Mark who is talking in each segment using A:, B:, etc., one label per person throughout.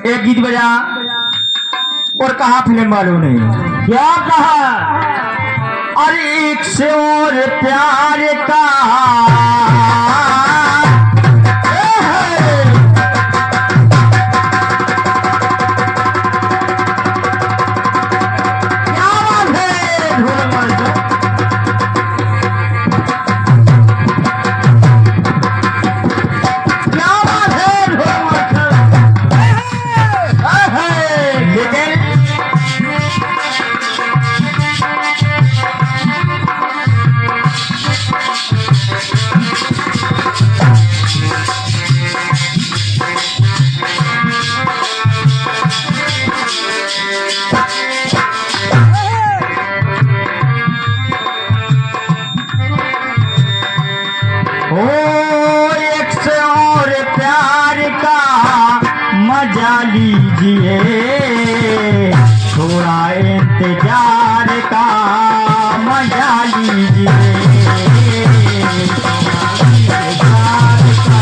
A: एक गीत बजा और कहा फिल्म वालों ने क्या कहा, अरे एक से और प्यार का मजा लीजिए, थोड़ा इंतजार का मजा लीजिए, इंतजार का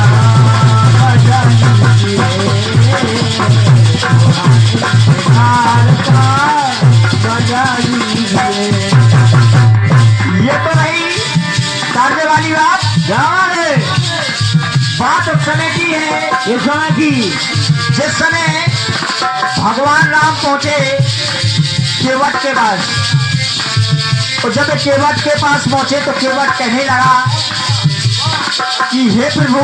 A: मजा लीजिए, इंतजार का मजा लीजिए। ये तो नहीं तारने वाली बात, ध्यान है बात उस समय की है, इस समय की जिस समय भगवान राम पहुंचे केवट के पास, और जब केवट के पास पहुंचे तो केवट कहने लगा कि हे प्रभु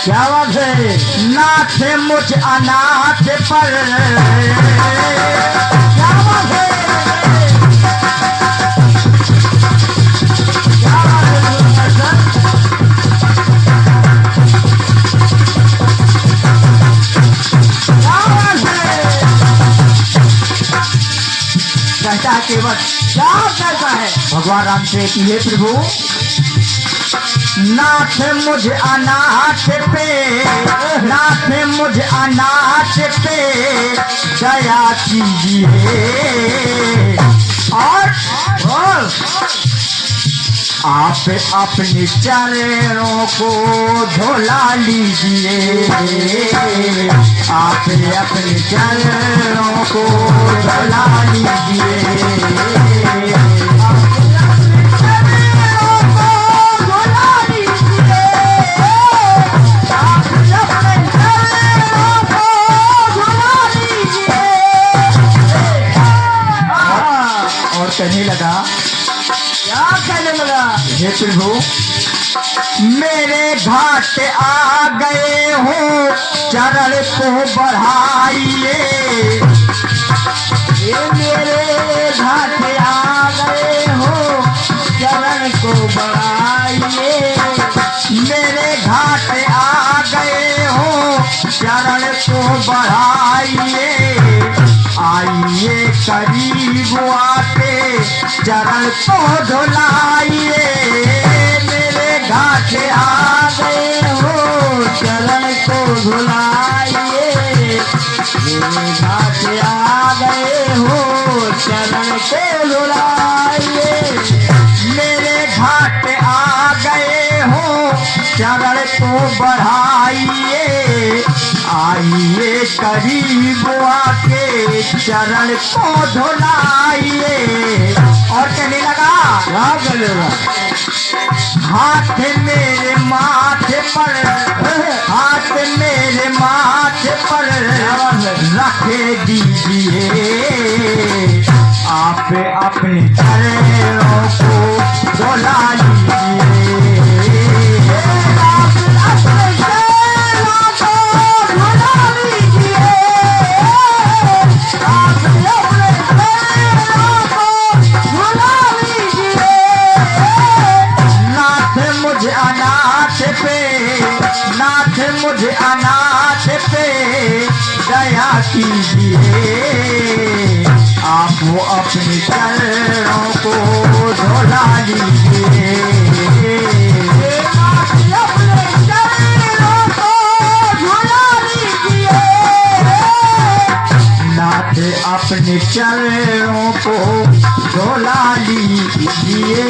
A: क्या बात है, नाथ मुझ अनाथ पर, क्या बात है, क्या बात है, कहता है केवट, क्या कहता है भगवान राम से कि हे प्रभु नाथ मुझ अनाथ पे, नाथ मुझ अनाथ पे दया कीजिए, और आप अपने चरणों को धुला लीजिए, आप अपने चरणों को धुला लीजिए, और कहने लगा, क्या कहने लगा, हे प्रभु मेरे घाट आ गए हो चरण को बढ़ाइए, ये मेरे घाट आ गए हो चरण को बढ़ाइए, मेरे घाट आ गए हो चरण को बढ़ाइए, आइए करीब आके चरण को धुलाइए, मेरे घाट आ गए हो चरण को धुलाइए, मेरे घाट आ गए हो चरण को धुलाइए, मेरे घाट आ गए हो चरण को बढ़ाइए, आइए करीब आके चरण को धुलाइए, और कहने लगा, क्या करेगा, हाथ मेरे माथे पर, हाथ मेरे माथे पर रख दीजिए, आप अपने चरणों को धुला लीजिए, नाथ मुझे अनाथ पे दया कीजिए, आप वो अपने चरणों को धुला लीजिए, अपने चरणों को धुला लीजिए, नाथ अपने चरणों को धुला लीजिए,